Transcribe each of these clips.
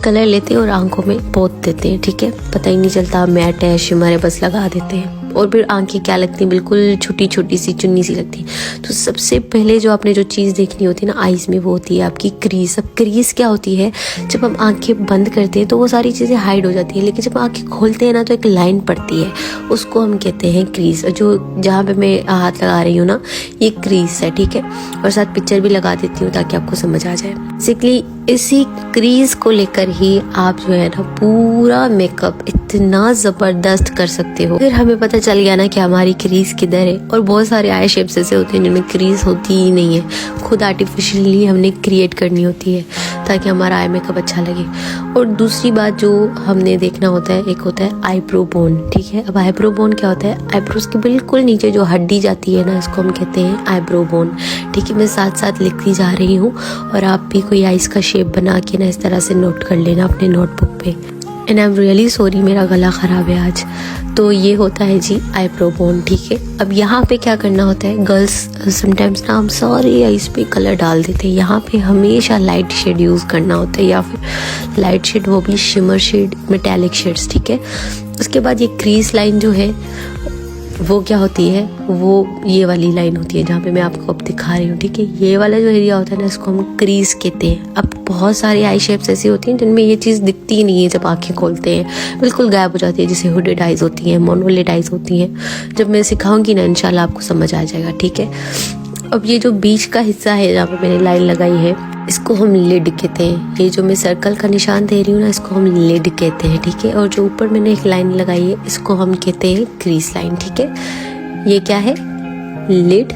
Colour लेते हैं और आंखों में पोत देते हैं, ठीक है। पता ही नहीं चलता, मैट है, शिमर है, बस लगा देते हैं और फिर आंखें क्या लगती हैं, बिल्कुल छोटी छोटी सी चुन्नी सी लगती है। तो सबसे पहले जो आपने जो चीज़ देखनी होती है ना आईज में, वो होती है आपकी क्रीज। अब क्रीज क्या होती है, जब हम आंखें बंद करते हैं तो वो सारी चीज़ें हाइड हो जाती है, लेकिन जब आंखें खोलते हैं ना तो एक लाइन पड़ती है, उसको हम कहते हैं क्रीज। जो जहाँ पे मैं हाथ लगा रही हूँ ना, ये क्रीज है, ठीक है। और साथ पिक्चर भी लगा देती हूँ ताकि आपको समझ आ जाए। बेसिकली इसी क्रीज को लेकर ही आप जो है ना पूरा मेकअप इतना जबरदस्त कर सकते हो। फिर हमें पता चल गया ना कि हमारी क्रीज किधर है। और बहुत सारे आई शेप्स ऐसे होते हैं जिनमें क्रीज होती ही नहीं है, खुद आर्टिफिशियली हमने क्रिएट करनी होती है ताकि हमारा आई मेकअप अच्छा लगे। और दूसरी बात जो हमने देखना होता है, एक होता है आईब्रो बोन, ठीक है। अब आईब्रो बोन क्या होता है, आईब्रोज के बिल्कुल नीचे जो हड्डी जाती है ना, इसको हम कहते हैं आईब्रो बोन, ठीक है। मैं साथ साथ लिखती जा रही हूँ और आप भी कोई आईज का शेप बना के ना इस तरह से नोट कर लेना अपने नोटबुक पे। And I am really sorry, मेरा गला ख़राब है आज। तो ये होता है जी आईब्रो बोन, ठीक है। अब यहाँ पे क्या करना होता है, गर्ल्स समटाइम्स ना हम सारे आईज पे कलर डाल देते हैं। यहाँ पे हमेशा लाइट शेड यूज़ करना होता है, या फिर लाइट शेड, वो भी शिमर शेड, मेटालिक शेड्स, ठीक है। उसके बाद ये क्रीज लाइन जो है वो क्या होती है, वो ये वाली लाइन होती है जहाँ पे मैं आपको अब दिखा रही हूँ, ठीक है। ये वाला जो एरिया होता है ना, इसको हम क्रीज कहते हैं। अब बहुत सारी आई शेप्स ऐसी होती हैं जिनमें ये चीज़ दिखती ही नहीं है, जब आंखें खोलते हैं बिल्कुल गायब हो जाती है, जैसे हुडेड आइज होती हैं, मोनोलिड आइज होती हैं। जब मैं सिखाऊंगी ना इंशाल्लाह आपको समझ आ जाएगा, ठीक है। अब ये जो बीच का हिस्सा है जहाँ पे मैंने लाइन लगाई है, इसको हम लिड कहते हैं। ये जो मैं सर्कल का निशान दे रही हूँ ना, इसको हम लिड कहते हैं, ठीक है। और जो ऊपर मैंने एक लाइन लगाई है, इसको हम कहते हैं क्रीज लाइन, ठीक है। ये क्या है, लिड,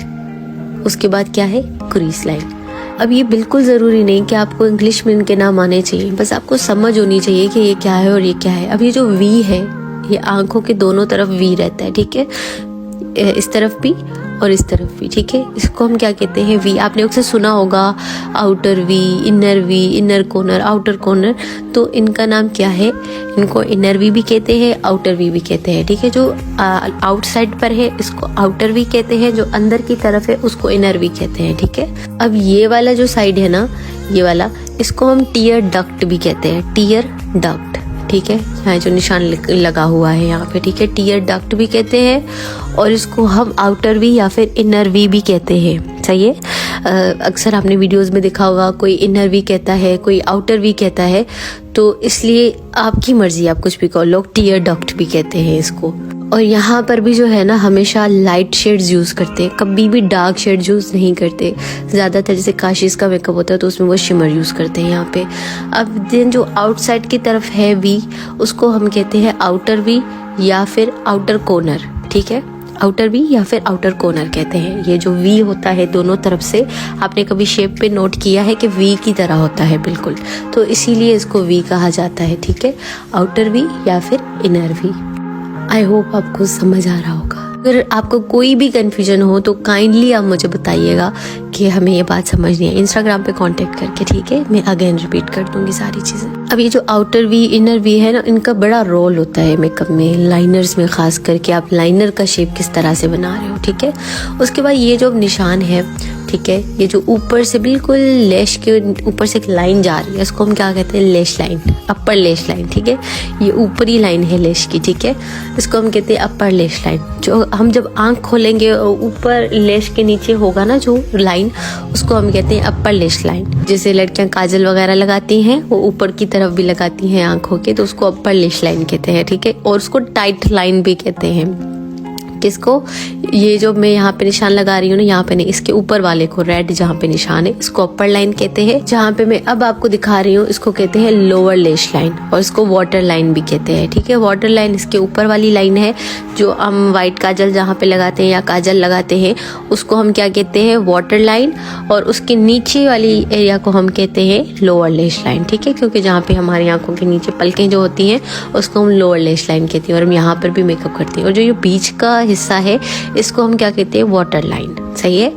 उसके बाद क्या है, क्रीज लाइन। अब ये बिल्कुल ज़रूरी नहीं कि आपको इंग्लिश में इनके नाम आने चाहिए, बस आपको समझ होनी चाहिए कि ये क्या है और ये क्या है। अब ये जो वी है, ये आंखों के दोनों तरफ वी रहता है, ठीक है, इस तरफ भी और इस तरफ भी, ठीक है। इसको हम क्या कहते हैं, वी। आपने अक्सर सुना होगा outer we, inner corner, outer corner. तो इनका नाम क्या है, इनको इनर वी भी कहते हैं, आउटर वी भी कहते हैं, ठीक है। जो आउटसाइड पर है इसको आउटर वी कहते हैं, जो अंदर की तरफ है उसको इनर वी कहते हैं, ठीक है। अब ये वाला जो साइड है ना, ये वाला, इसको हम टीयर डक्ट भी कहते हैं, टीयर डक्ट, ठीक है। यहाँ जो निशान लगा हुआ है यहाँ पे, ठीक है, टीयर डक्ट भी कहते हैं। और इसको हम आउटर वी या फिर इनर वी भी कहते हैं, सही है। अक्सर आपने वीडियोस में देखा होगा, कोई इनर वी कहता है, कोई आउटर वी कहता है। तो इसलिए आपकी मर्जी, आप कुछ भी कहो, लोग टीयर डक्ट भी कहते हैं इसको। और यहाँ पर भी जो है ना हमेशा लाइट शेड्स यूज़ करते हैं, कभी भी डार्क शेड यूज़ नहीं करते। ज़्यादातर जैसे काशिश का मेकअप होता है तो उसमें वो शिमर यूज़ करते हैं यहाँ पे। अब देन जो आउटसाइड की तरफ है वी, उसको हम कहते हैं आउटर वी या फिर आउटर कॉर्नर, ठीक है। आउटर वी या फिर आउटर कॉर्नर कहते हैं। ये जो वी होता है दोनों तरफ से, आपने कभी शेप पे नोट किया है कि वी की तरह होता है बिल्कुल, तो इसीलिए इसको वी कहा जाता है, ठीक है। आउटर वी या फिर इनर वी। आई होप आपको समझ आ रहा होगा। अगर आपको कोई भी कंफ्यूजन हो तो काइंडली आप मुझे बताइएगा कि हमें ये बात समझनी है, इंस्टाग्राम पे कांटेक्ट करके, ठीक है। मैं अगेन रिपीट कर दूंगी सारी चीज़ें। अब ये जो आउटर वी, इनर वी है ना, इनका बड़ा रोल होता है मेकअप में, लाइनर्स में खास करके। आप लाइनर का शेप किस तरह से बना रहे हो, ठीक है। उसके बाद ये जो निशान है, ठीक है, ये जो ऊपर से बिल्कुल लैश के ऊपर से एक लाइन जा रही है, इसको हम क्या कहते हैं, लैश लाइन, अपर लैश लाइन, ठीक है। ये ऊपरी लाइन है लैश की, ठीक है, इसको हम कहते हैं अपर लैश लाइन। जो हम जब आंख खोलेंगे ऊपर लैश के नीचे होगा ना जो लाइन, उसको हम कहते हैं अपर लैश लाइन। जैसे लड़कियां काजल वगैरह लगाती हैं, वो ऊपर की तरफ भी लगाती हैं आंखों के, तो उसको अपर लैश लाइन कहते हैं, ठीक है। और उसको टाइट लाइन भी कहते हैं। किसको, ये जो मैं यहाँ पे निशान लगा रही हूँ ना, यहाँ पे नहीं, इसके ऊपर वाले को, रेड जहाँ पे निशान है, इसको अपर लाइन कहते हैं। जहाँ पे मैं अब आपको दिखा रही हूँ इसको कहते हैं लोअर लैश लाइन, और इसको वाटर लाइन भी कहते हैं, ठीक है। वाटर लाइन इसके ऊपर वाली लाइन है, जो हम व्हाइट काजल जहाँ पे लगाते हैं या काजल लगाते हैं उसको हम क्या कहते हैं, वाटर लाइन। और उसके नीचे वाली एरिया को हम कहते हैं लोअर लैश लाइन, ठीक है, क्योंकि जहाँ पे हमारी आंखों के नीचे पलकें जो होती हैं उसको हम लोअर लैश लाइन कहते हैं। और हम यहाँ पर भी मेकअप करते हैं। और जो ये बीच का हिस्सा है इसको हम क्या कहते हैं, वाटर लाइन, सही है।